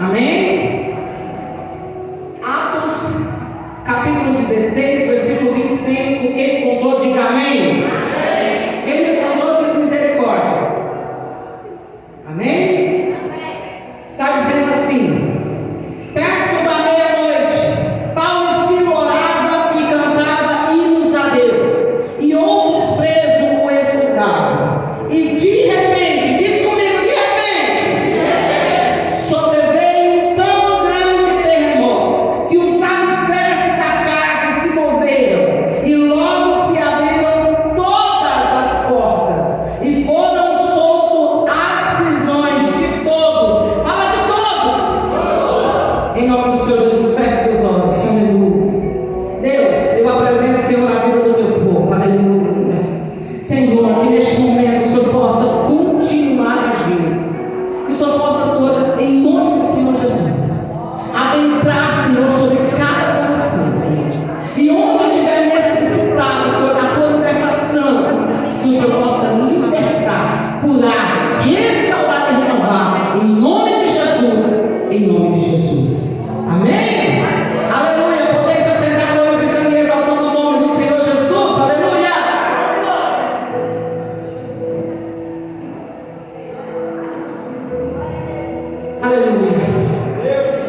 Amém? Atos, capítulo 16, versículo 25. Quem contou, diga amém. Amém. Quem me falou, diz misericórdia. Amém? Está dizendo assim: perto da meia-noite, Paulo e Silas orava e cantava hinos a Deus, e outros presos o escutavam. E de repente, diz comigo, de repente, sobreveio um tão grande terremoto que os alicerces da casa se moveram, e logo se abriram todas as portas, e foram soltos as prisões de todos. Fala de todos! Em nome do Senhor Jesus, feche seus olhos. Aleluia. Deus, eu apresento, Senhor, a vida do teu povo. Aleluia. Senhor, que neste momento o Senhor possa continuar agindo. Que o Senhor possa, Senhor, em nome do Senhor Jesus, adentrar, Senhor, sobre cada coração, Senhor. E onde tiver necessitado, Senhor, da tua libertação, que o Senhor possa libertar, curar, restaurar e renovar. Em nome de Jesus. Em nome de Jesus. Amém? Aleluia. Poder se assentar glorificando e exaltando o nome do Senhor Jesus. Aleluia. Aleluia.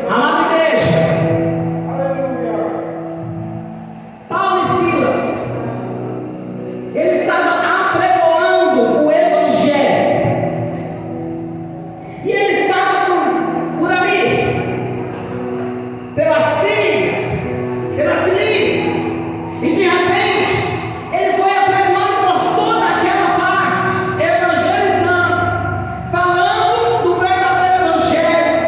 Amada igreja, Paulo e Silas, eles estavam apregoando o evangelho, e eles estavam por ali, pela Síria, pela Cilícia, e de repente ele foi apregoando por toda aquela parte, evangelizando, falando do verdadeiro evangelho,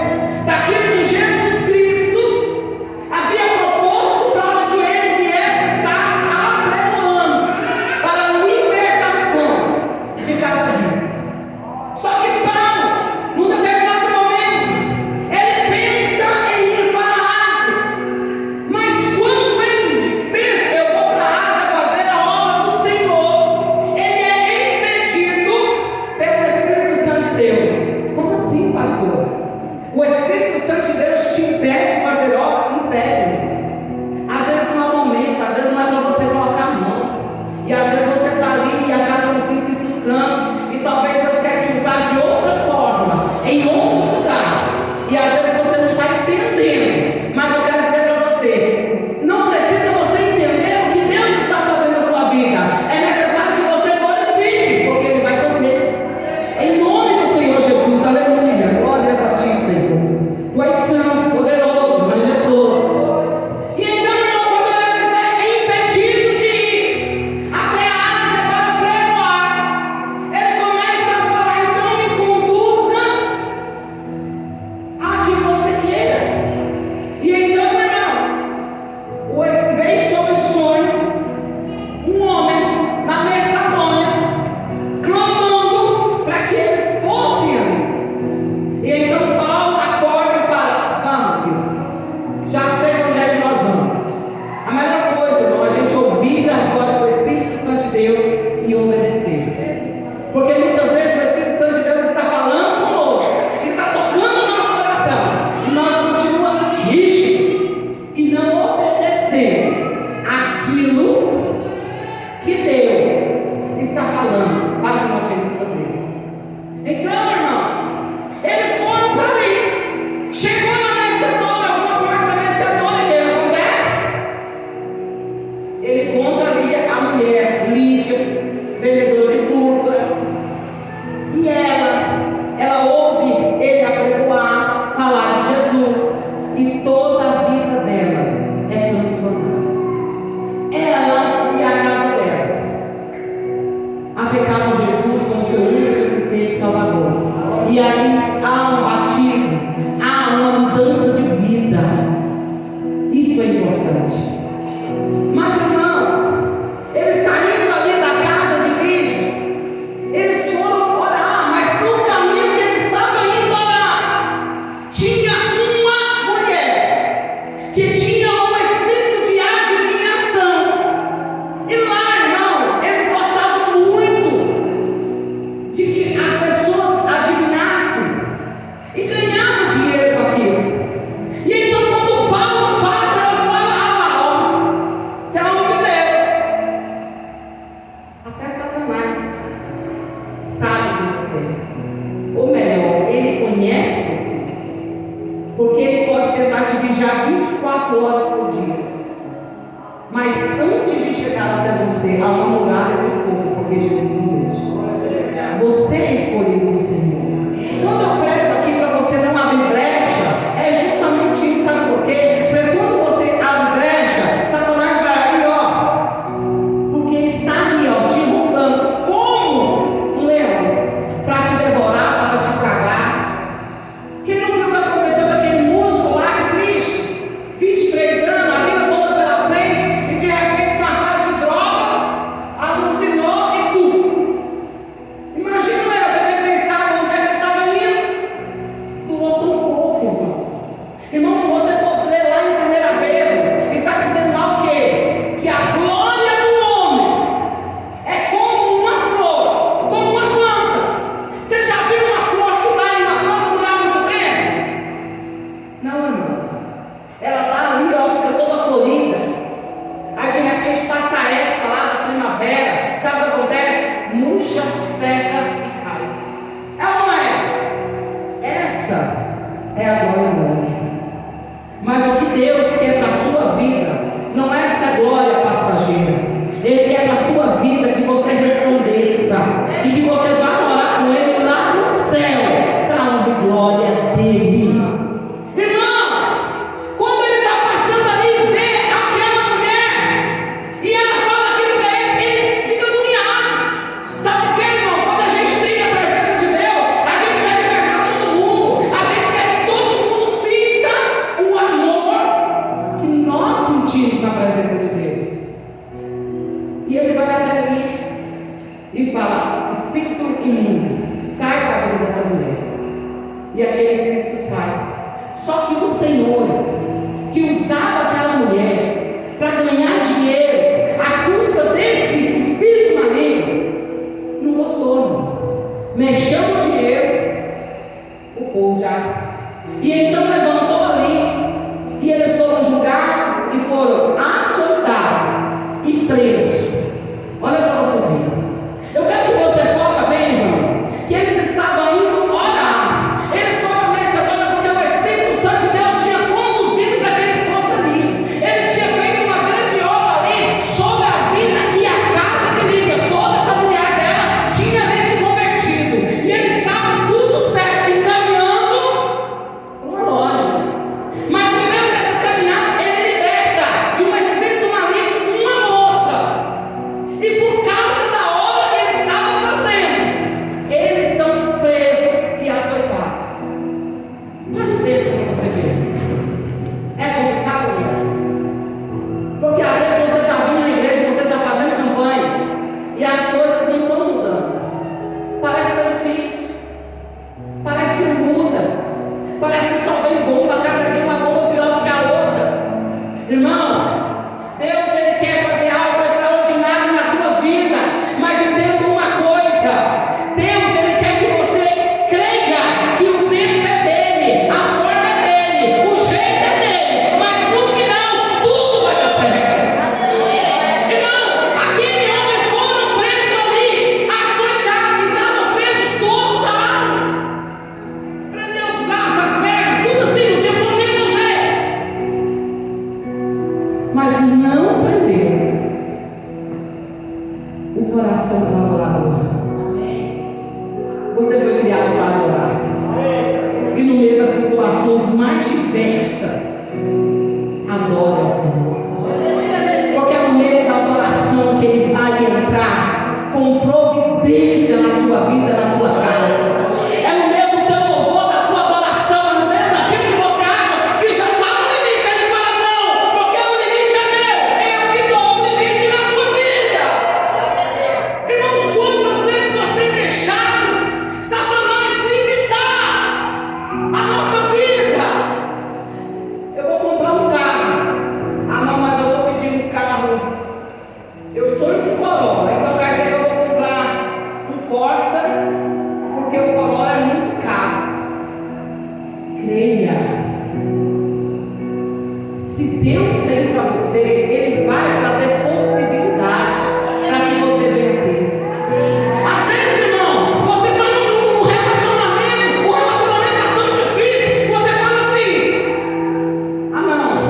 trabalhar 24 horas por dia. Mas antes de chegar até você, há uma muralha de fogo, porque Jesus não deixa. Você é escolhido do Senhor. Quando eu prego aqui para você não abrir brecha, é justamente isso, sabe por quê? Porque quando você abre brecha, Satanás vai ali, ó, porque ele está ali, ó, te rondando como um leão, para te devorar, para te tragar. Quem não viu o que aconteceu com aquele músico lá, que triste, 23 anos, a vida toda pela frente, e de repente uma fase de droga, alucinou e puf. Imagina eu ter pensado onde é que ele estava indo. Durou tão pouco, irmão. Irmão, se você for ler lá em 1 Pedro, está dizendo lá o quê? Que a glória do homem é como uma flor, como uma planta. Você já viu uma flor que vai em uma planta durar muito tempo? Não, irmão. Ela está ali, ó, fica toda florida. Aí de repente passa a época lá da primavera. Sabe o que acontece? Murcha, seca e cai. É ou não é? Essa é a glória do homem. Mas o que Deus quer para a tua vida não é essa glória passageira. Ele quer para a tua vida que você resplandeça e que você vá morar com Ele lá no céu, para a glória dele. Irmãos, quando ele está passando ali e vê aquela mulher e ela fala aquilo para ele, ele fica agoniado. Sabe por quê, irmão? Quando a gente tem a presença de Deus, a gente quer libertar todo mundo, a gente quer que todo mundo sinta o amor que nós sentimos na presença de Deus. E ele vai até mim e fala: Espírito imundo, sai da vida dessa mulher. E aquele espírito sai. Só que os senhores que usavam aquela mulher para ganhar dinheiro à custa desse espírito maligno, não gostou, não. Mexeu no dinheiro, o povo já. E então levantou ali, e eles foram julgados e foram açoitados e presos. Olha para você ver. Eu quero que você foque bem, irmão, que eles estavam indo orar. Eles foram à Macedônia porque o Espírito Santo de Deus tinha conduzido para que eles fossem ali. Eles tinham feito uma grande obra ali sobre a vida e a casa de Lídia. Toda a familiar dela tinha ali se convertido. E eles estavam tudo certo, encaminhando para uma loja. Mas no meio dessa caminhada, ele liberta de um espírito maligno uma moça. E por causa da obra que eles estavam fazendo, eles são presos e açoitados. Pode ver para você ver. É complicado, não? Porque às vezes você está vindo na igreja, você está fazendo campanha e as coisas não estão mudando. Parece ser difícil. Parece que não muda. Parece que só vem bomba, cada dia uma bomba pior do que a outra. Irmão, Deus ele quer fazer algo extraordinário na tua vida, mas entenda uma coisa: Deus ele quer que você creia que o tempo é dele, a forma é dele, o jeito é dele, mas no final tudo vai dar certo. Irmãos, aquele homem foram presos ali, açoitados, e estavam presos total. Prendeu os braços, as pernas, tudo assim, não tinha como nem não ver. Mas não prendeu o coração do adorador. Você foi criado para adorar. E no meio das situações mais diversas, adore ao Senhor. Porque é no meio da adoração que Ele vai entrar com providência na tua vida, na tua casa. É no meio do teu louvor, da tua adoração, é no meio daquilo que você acha que já está no limite. Ele fala: não, porque o limite é meu, eu que dou o limite na tua vida. Irmãos, quantas vezes você tem deixado Satanás limitar a nossa vida? Eu vou comprar um carro. Ah, não, mas eu vou pedir um carro. Eu sou um Corolla, então quer dizer que eu vou comprar um Corsa, porque o Corolla é muito caro. Creia. Se Deus tem para você, Ele vai trazer possibilidade para que você venha ter. Às vezes, irmão, você está num relacionamento, o relacionamento está tão difícil, você fala assim: ah, não,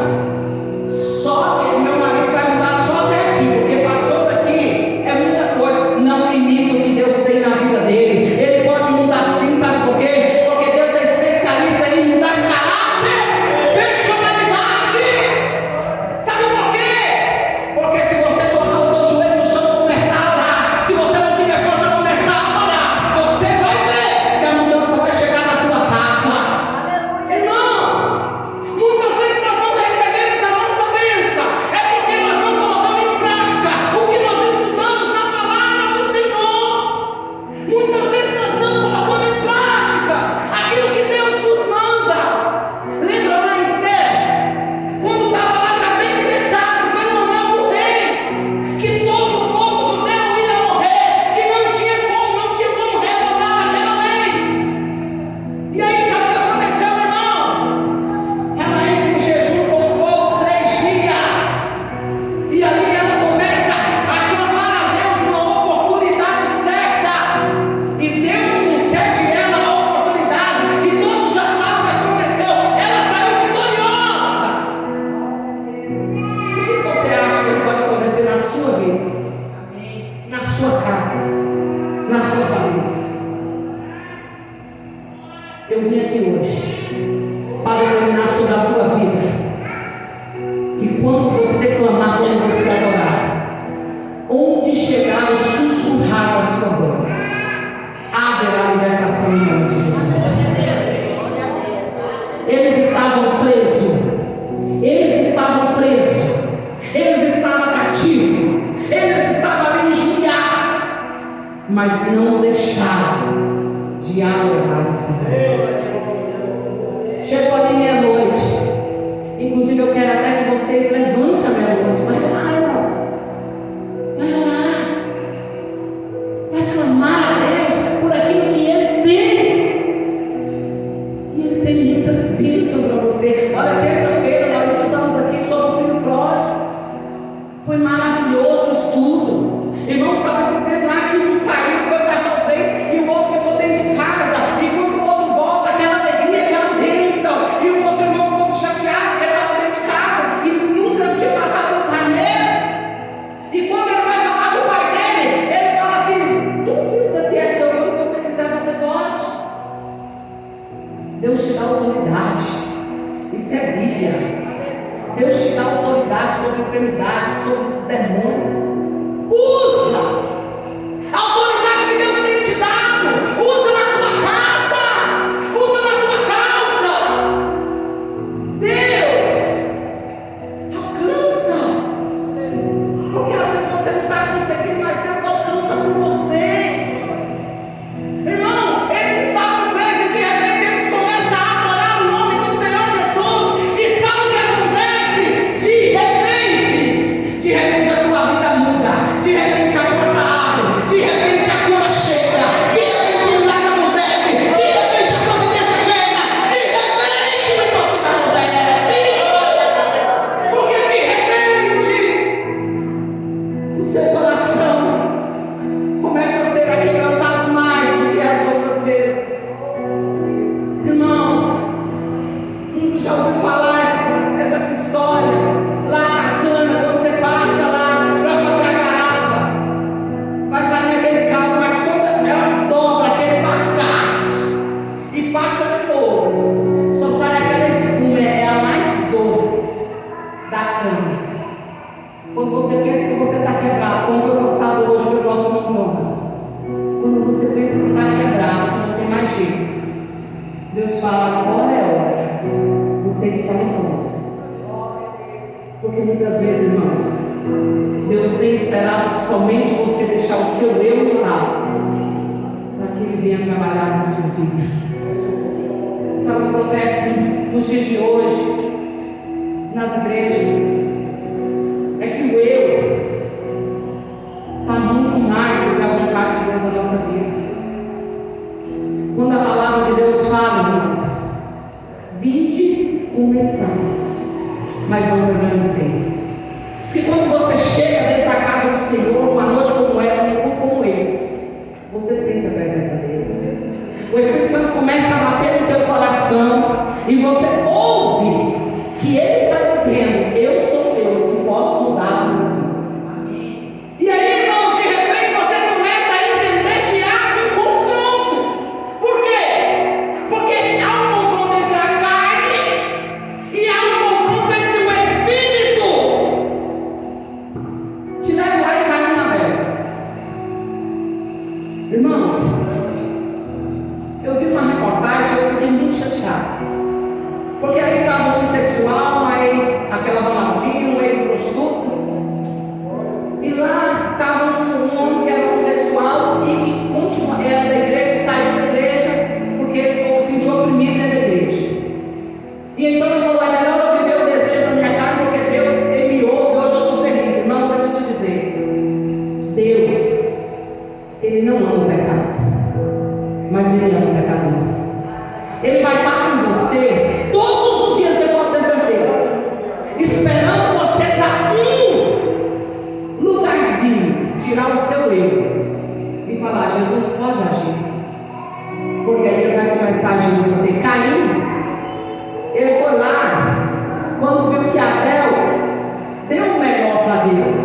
para determinar sobre a tua vida que quando você clamar, quando você adorar, onde chegar o sussurrar das sua voz, haverá libertação em nome de Jesus. Eles estavam presos, eles estavam cativos, eles estavam ali injuriados, mas não deixaram de adorar o Senhor. Chegou ali meia-noite. Inclusive eu quero até que vocês levantem a meia-noite. Vai orar, irmão. Vai orar. Vai clamar a Deus por aquilo que Ele tem. E Ele tem muitas bênçãos para você. Olha, terça-feira nós estudamos aqui sobre o filho pródigo. Foi maravilhoso o estudo. Irmão estava dizendo lá que um saiu, foi passar os bens, e o outro ficou dentro de casa. E quando o outro volta, aquela alegria, aquela bênção. E o outro irmão ficou chateado, porque ele estava dentro de casa e nunca tinha matado um carneiro. E quando ele vai falar do pai dele, ele fala assim: tudo isso aqui é seu, quando você quiser, você pode. Deus te dá autoridade. Isso é Bíblia. Deus te dá autoridade sobre enfermidade, sobre os demônios. Usa a autoridade que Deus tem te dado. Usa na tua casa. Usa na tua causa. Deus alcança. Porque às vezes você não está conseguindo, mas Deus alcança por você. Irmãos, eles estavam presos e de repente eles começam a adorar o nome do Senhor Jesus. E sabe o que acontece? De repente a tua vida muda. De repente a porta abre. De repente a cura chega. De repente o milagre acontece. De repente a providência chega. De repente o negócio acontece. Porque de repente o seu coração começa a ser aquebrantado mais do que as outras vezes. Irmãos, já ouviu falar essa história lá na cana, quando você passa lá para fazer a garapa, vai sair aquele carro, mas quando ela dobra aquele bagaço e passa de novo, só sai aquela espuma, é a mais doce da cana. Quando você pensa que você está quebrado, como foi postado hoje pelo nosso Montona, quando você pensa que está quebrado, que não tem mais jeito, Deus fala: agora é hora, vocês estão prontos. Porque muitas vezes, irmãos, Deus tem esperado somente você deixar o seu eu de lado, para que Ele venha trabalhar na sua vida. Sabe o que acontece nos dias de hoje, nas igrejas? É que o eu está muito mais do que a vontade de Deus na nossa vida. Quando a palavra de Deus fala, irmãos, vinde começamos, mas não permanecemos. Porque quando você chega dentro da casa do Senhor, uma noite como essa, um culto como esse, você sente a presença dele. O Espírito Santo começa a bater no teu coração e você ouve que Ele está dizendo: eu sou Deus que posso mudar o mundo. E aí, irmãos, de repente você começa a entender que há um confronto. Por quê? Porque há um confronto entre a carne e há um confronto entre o Espírito. Te levo lá em Caim e Abel. Irmãos, eu vi uma reportagem e eu fiquei muito chateado. Porque ali estava um homossexual, aquela Ronaldinho, um ex-prostituto. E lá estava um homem que era homossexual e continua, era da igreja, saiu da igreja porque ele se sentiu oprimido dentro da igreja. E então ele falou: é melhor eu viver o desejo da minha carne, porque Deus, Ele me ouve, hoje eu estou feliz. Irmão, deixa eu te dizer, Deus, Ele não ama o pecado, mas Ele ama o pecador. Ele vai estar com você todos os dias, você pode ter certeza, esperando você dar um lugarzinho, tirar o seu eu e falar: Jesus pode agir. Porque aí Ele vai começar a agir em você. Caim, ele foi lá, quando viu que Abel deu o melhor para Deus,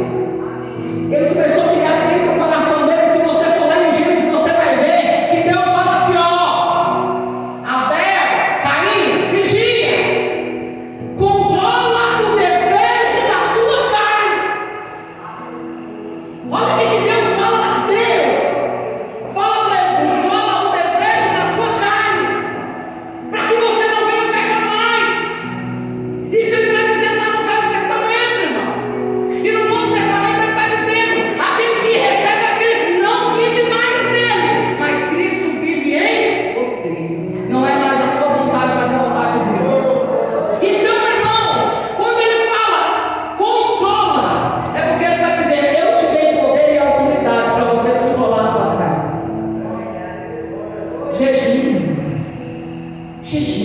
ele começou a criar dentro do coração dele. Se você for lá em Gênesis, você vai ver que Deus fala assim: ó, Abel, Caim,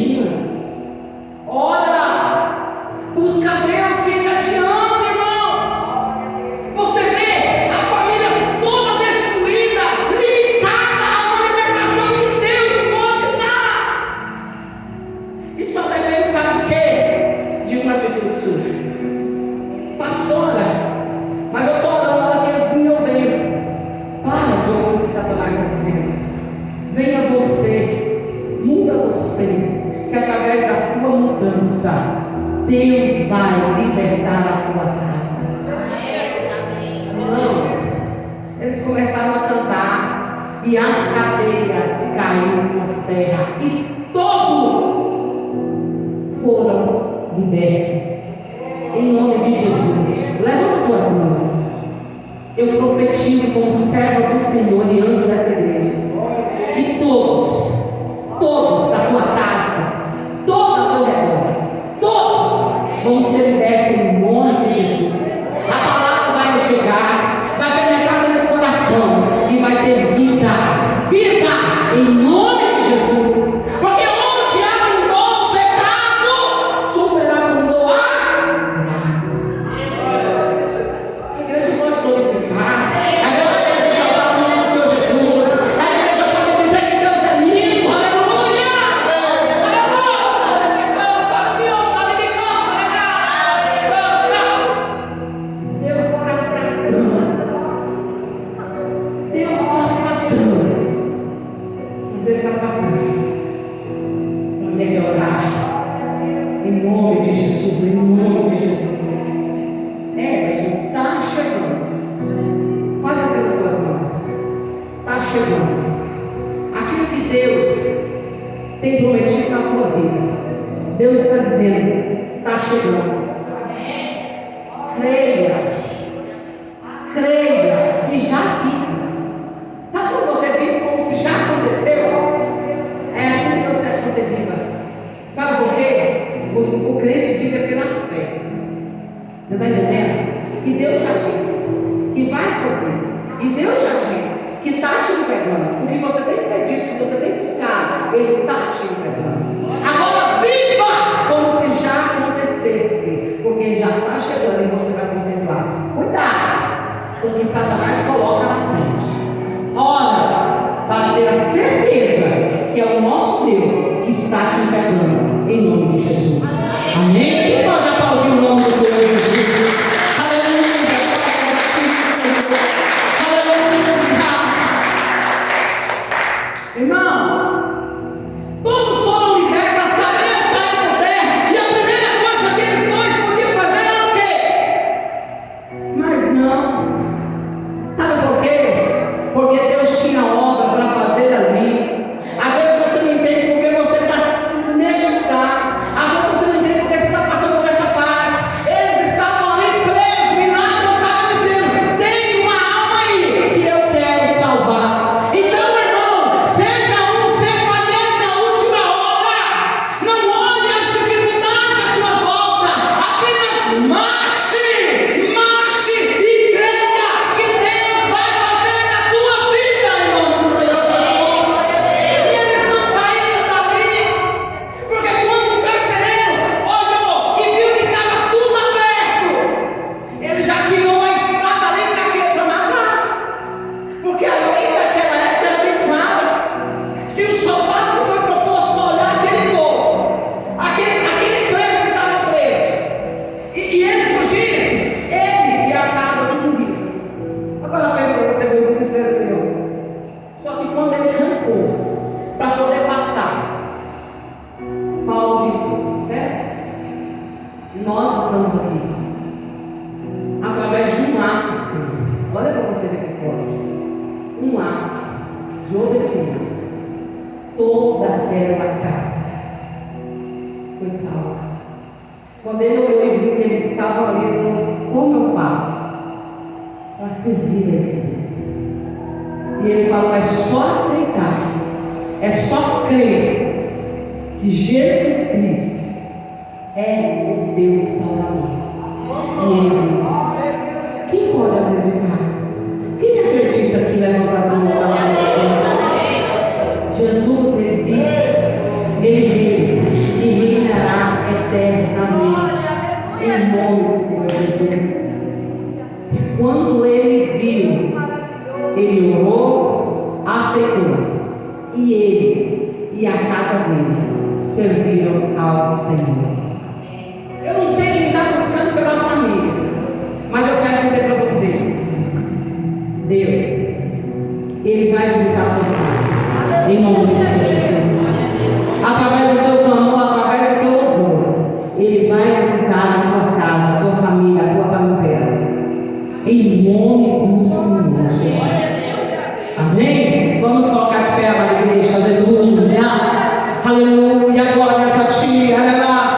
Cristina. Ora, busca Deus, fica adiante, irmão. Você vê a família toda destruída, limitada a uma libertação que Deus pode dar. E só depende, sabe de quê? De uma atitude sua. Pastora, mas eu estou orando aqui eles me ouvem. Para de ouvir o que Satanás está dizendo. Venha você, muda você, que através da tua mudança, Deus vai libertar a tua casa. Irmãos, eles começaram a cantar e as cadeias caíram por terra e todos foram libertos. Em nome de Jesus, levanta tuas mãos. Eu profetizo como servo do Senhor e anjo dessa igreja, que todos da tua casa, todo ao teu redor, todos vão ser libertos em nome de Jesus. A palavra vai chegar, vai penetrar no teu coração e vai ter vida em nome de Jesus. Porque onde abundou o pecado, superabundou a graça. A igreja pode glorificar, a igreja pode exaltar o nome do Senhor Jesus, a igreja pode dizer que Deus é lindo, aleluia! Deus está tratando, mas Ele está tratando para melhorar, em nome de Jesus, em nome de Jesus. Mas está chegando. Pode ser nas tuas mãos. Está chegando. Aquilo que Deus tem prometido na tua vida, Deus está dizendo, está chegando. Creia e já fica. Sabe quando você vive como se já aconteceu? É assim que Deus quer que você viva. Sabe por quê? O crente vive pela fé. Você está entendendo? E Deus já disse que vai fazer. E Deus já disse que está te entregando. O que você tem pedido, o que você tem buscado, Ele está te entregando. Agora viva como se já acontecesse, porque Ele já está chegando e você vai contemplar. Cuidado com o que Satanás coloca na frente. Ora, para ter a certeza que é o nosso Deus que está te entregando, em nome de Jesus. Amém? Quem pode aplaudir o nome do Senhor Jesus? Aleluia! Aleluia! Irmãos, todos foram libertos, as cadeias caíram por terra, e a primeira coisa que eles dois podiam fazer era o quê? Mas não. Sabe por quê? Porque Deus tinha obra para fazer ali. Às vezes você não entende porque você está neste lugar. Às vezes você não entende porque você está passando por essa fase. Eles estavam ali presos e lá Deus estava dizendo: tem uma alma aí que eu quero salvar. Então, irmão, seja um ceifador na última hora. Não olhe as dificuldades à tua volta. Apenas marche e creia que Deus vai fazer na tua vida, em nome do Senhor Jesus. E eles não saíram dali, porque quando o carcereiro olhou e viu que estava tudo aberto, ele já tirou a espada ali para quê? Para matar. Porque a lei daquela época era bem clara. Se o soldado foi proposto para olhar aquele povo, aquele preso que estava preso, e ele fugisse, ele e a casa não morriam. Agora pensa para você ver o desespero que deu. Só que quando ele arrancou para poder passar, Paulo disse: nós estamos aqui através de um ato, Senhor. Olha para você ver que forte. Um ato de obediência. Toda aquela casa foi salva. Quando ele olhou e viu que eles estavam ali, ele falou: como eu faço para servir a esse Deus? E ele falou: é só aceitar, é só crer que Jesus Cristo é o seu Salvador. E ele, quem pode acreditar? Quem acredita que levanta as mãos para lá? Jesus, ele vive, ele vive. ao Senhor. Eu não sei quem está buscando pela família, mas eu quero dizer para você: Deus, Ele vai visitar a tua casa, em nome do Senhor Jesus. Através do teu clamor, através do teu louvor, Ele vai visitar a tua casa, a tua família, a tua parentela, em nome do Senhor Jesus. Amém? Vamos colocar de pé, amada igreja, aleluia.